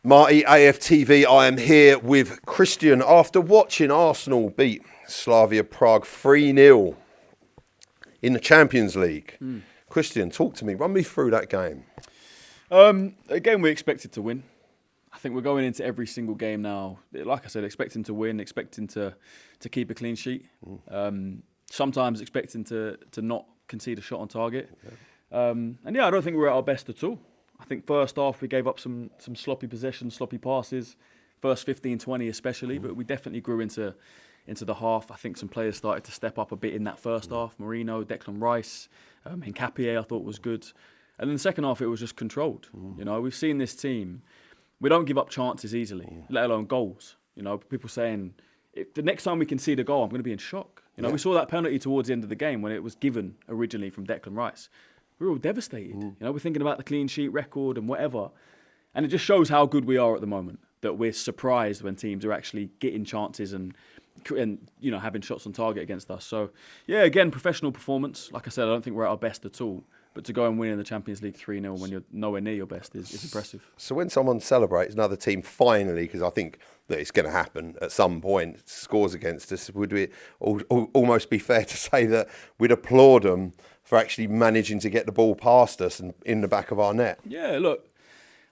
Marty, AFTV, I am here with Christian after watching Arsenal beat Slavia Prague 3-0 in the Champions League. Christian, talk to me. Run me through that game. Again, we expected to win. I think we're going into every single game now, like I said, expecting to win, expecting to keep a clean sheet. Sometimes expecting to not concede a shot on target. And yeah, I don't think we're at our best at all. I think first half we gave up some sloppy possession, sloppy passes, first 15, 20 especially, but we definitely grew into the half. I think some players started to step up a bit in that first half. Merino, Declan Rice, Hincapié I thought was good. And then the second half it was just controlled. You know, we've seen this team, we don't give up chances easily, let alone goals. You know, people saying, if the next time we concede a goal, I'm going to be in shock. You know, we saw that penalty towards the end of the game when it was given originally from Declan Rice. We were all devastated. You know, we're thinking about the clean sheet record and whatever. And it just shows how good we are at the moment, that we're surprised when teams are actually getting chances and you know, having shots on target against us. So, yeah, again, professional performance. Like I said, I don't think we're at our best at all. But to go and win in the Champions League 3-0 when you're nowhere near your best is impressive. So when someone celebrates, another team finally, because I think that it's going to happen at some point, scores against us, would it almost be fair to say that we'd applaud them for actually managing to get the ball past us and in the back of our net? Yeah, look,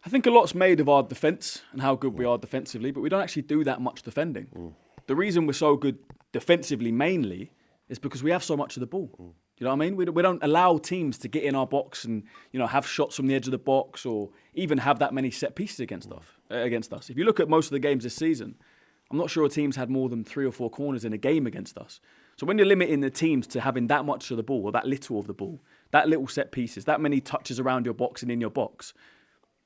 I think a lot's made of our defence and how good we are defensively, but we don't actually do that much defending. The reason we're so good defensively mainly is because we have so much of the ball. You know what I mean? We don't allow teams to get in our box and, you know, have shots from the edge of the box or even have that many set pieces against us. If you look at most of the games this season, I'm not sure a team's had more than 3 or 4 corners in a game against us. So when you're limiting the teams to having that much of the ball or that little of the ball, that little set pieces, that many touches around your box and in your box,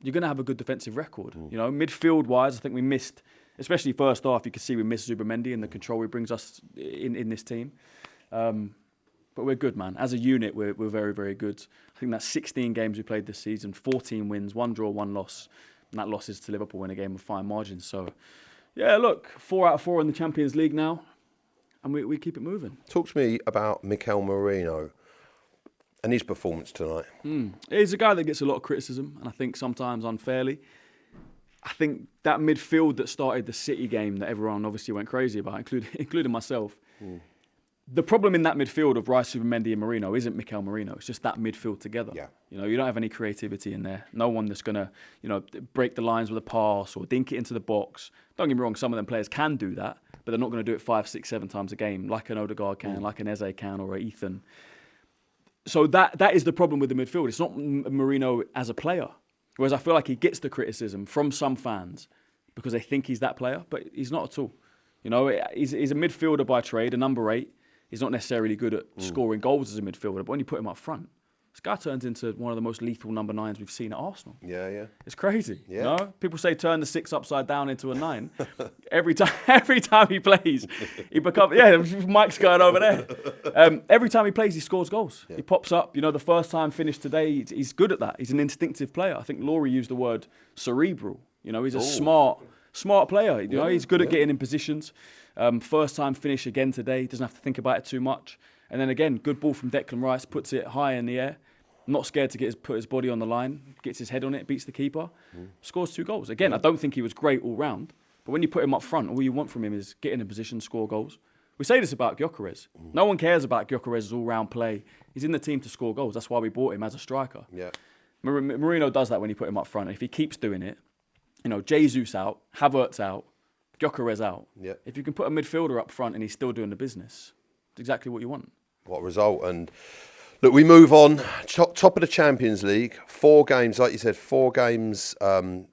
you're going to have a good defensive record. You know, midfield-wise, I think we missed, especially first half, you could see we missed Zubimendi and the control he brings us in this team. But we're good, man. As a unit, we're very, very good. I think that's 16 games we played this season, 14 wins, 1 draw, 1 loss. And that loss is to Liverpool in a game with fine margins. So, yeah, look, 4 out of 4 in the Champions League now. And we keep it moving. Talk to me about Mikel Merino and his performance tonight. He's a guy that gets a lot of criticism, and I think sometimes unfairly. I think that midfield that started the City game that everyone obviously went crazy about, including myself. The problem in that midfield of Rice, Zubimendi and Merino isn't Mikel Merino. It's just that midfield together. Yeah. You know, you don't have any creativity in there. No one that's going to, you know, break the lines with a pass or dink it into the box. Don't get me wrong, some of them players can do that, but they're not going to do it 5, 6, 7 times a game like an Odegaard can, like an Eze can or an Ethan. So that is the problem with the midfield. It's not Merino as a player. Whereas I feel like he gets the criticism from some fans because they think he's that player, but he's not at all. You know, he's a midfielder by trade, a number 8. He's not necessarily good at scoring goals as a midfielder, but when you put him up front, this guy turns into one of the most lethal number 9s we've seen at Arsenal. Yeah. It's crazy. Yeah. You know? People say turn the 6 upside down into a 9. every time he plays, he becomes... Yeah, Mike's going over there. Every time he plays, he scores goals. Yeah. He pops up. You know, the first time finished today, he's good at that. He's an instinctive player. I think Laurie used the word cerebral. You know, he's a smart player. You know, he's good at getting in positions. First time finish again today. Doesn't have to think about it too much. And then again, good ball from Declan Rice. Puts it high in the air. Not scared to put his body on the line. Gets his head on it. Beats the keeper. Scores 2 goals. Again, I don't think he was great all round. But when you put him up front, all you want from him is get in a position, score goals. We say this about Gyökeres. No one cares about Gyökeres' all-round play. He's in the team to score goals. That's why we bought him as a striker. Yeah. Merino does that when you put him up front. And if he keeps doing it, you know, Jesus out, Havertz out, Gyökeres out. Yeah. If you can put a midfielder up front and he's still doing the business, it's exactly what you want. What a result. And look, we move on. Top of the Champions League. 4 games, like you said, 4 games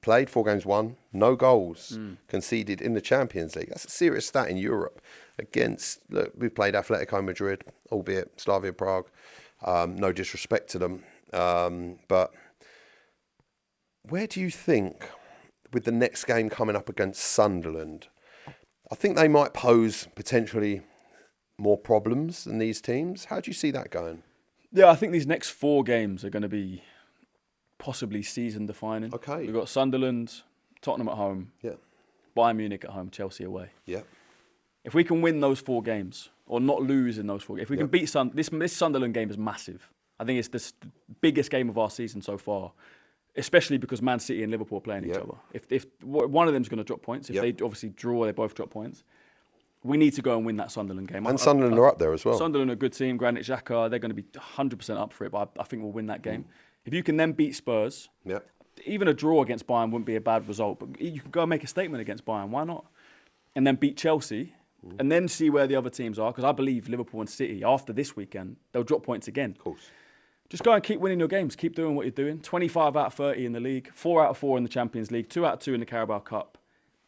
played, 4 games won. No goals conceded in the Champions League. That's a serious stat in Europe. Look, we've played Atletico Madrid, albeit Slavia Prague. No disrespect to them. But where do you think, with the next game coming up against Sunderland, I think they might pose potentially more problems than these teams? How do you see that going? Yeah, I think these next 4 games are going to be possibly season-defining. Okay. We've got Sunderland, Tottenham at home, Bayern Munich at home, Chelsea away. Yeah. If we can win those 4 games, or not lose in those 4 games, if we can beat this Sunderland game is massive. I think it's the biggest game of our season so far. especially because Man City and Liverpool are playing each other. If one of them's going to drop points, if they obviously draw, they both drop points. We need to go and win that Sunderland game. And Sunderland are up there as well. Sunderland are a good team. Granit Xhaka, they're going to be 100% up for it, but I think we'll win that game. If you can then beat Spurs, even a draw against Bayern wouldn't be a bad result, but you can go and make a statement against Bayern. Why not? And then beat Chelsea, and then see where the other teams are, because I believe Liverpool and City, after this weekend, they'll drop points again. Of course. Just go and keep winning your games. Keep doing what you're doing. 25 out of 30 in the league, 4 out of 4 in the Champions League, 2 out of 2 in the Carabao Cup.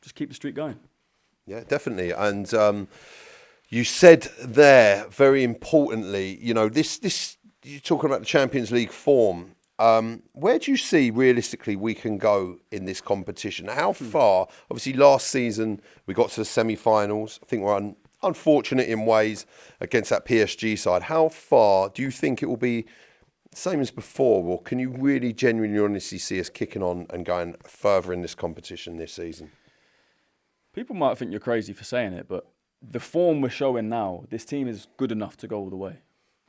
Just keep the streak going. Yeah, definitely. And you said there, very importantly, you know, this you're talking about the Champions League form. Where do you see realistically we can go in this competition? How far? Obviously, last season we got to the semi-finals. I think we're unfortunate in ways against that PSG side. How far do you think it will be the same as before, or can you really genuinely honestly see us kicking on and going further in this competition this season? People might think you're crazy for saying it, but the form we're showing now, this team is good enough to go all the way.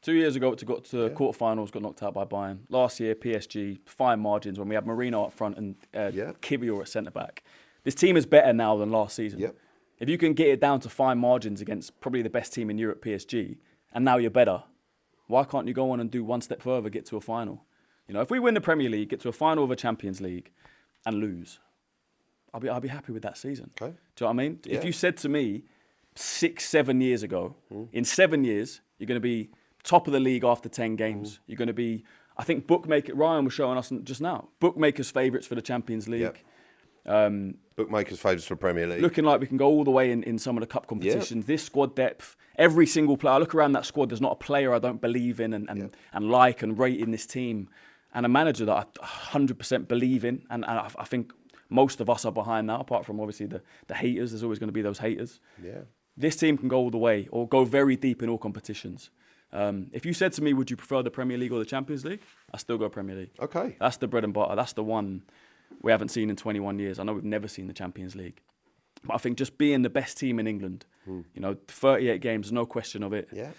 2 years ago, it got to quarterfinals, got knocked out by Bayern. Last year, PSG, fine margins when we had Merino up front and Kivior at centre-back. This team is better now than last season. Yep. If you can get it down to fine margins against probably the best team in Europe, PSG, and now you're better, why can't you go on and do one step further, get to a final? You know, if we win the Premier League, get to a final of a Champions League, and lose, I'll be happy with that season. Okay. Do you know what I mean? Yeah. If you said to me 6-7 years ago, in 7 years, you're going to be top of the league after 10 games. You're going to be, I think Ryan was showing us just now, bookmakers' favourites for the Champions League. Bookmakers' favourites for Premier League. Looking like we can go all the way in some of the cup competitions. This squad depth, every single player, I look around that squad, there's not a player I don't believe in and like and rate in this team. And a manager that I 100% believe in. And I think most of us are behind now, apart from obviously the haters. There's always going to be those haters. Yeah. This team can go all the way or go very deep in all competitions. If you said to me, would you prefer the Premier League or the Champions League? I still go Premier League. Okay. That's the bread and butter. That's the one we haven't seen in 21 years. I know we've never seen the Champions League. But I think just being the best team in England, 38 games, no question of it. Yeah.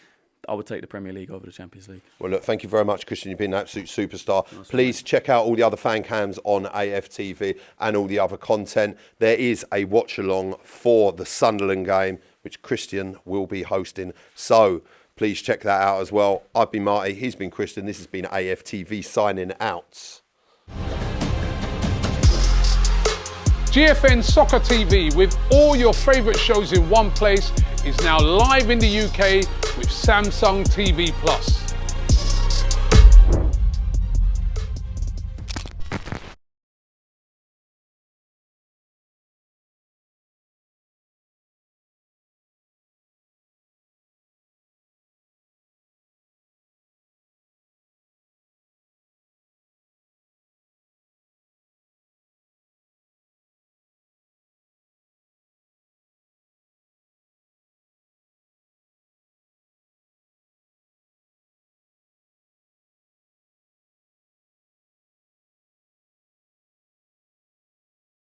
I would take the Premier League over the Champions League. Well, look, thank you very much, Christian. You've been an absolute superstar. Please check out all the other fan cams on AFTV and all the other content. There is a watch-along for the Sunderland game, which Christian will be hosting. So please check that out as well. I've been Marty. He's been Christian. This has been AFTV signing out. GFN Soccer TV, with all your favourite shows in one place, is now live in the UK with Samsung TV Plus.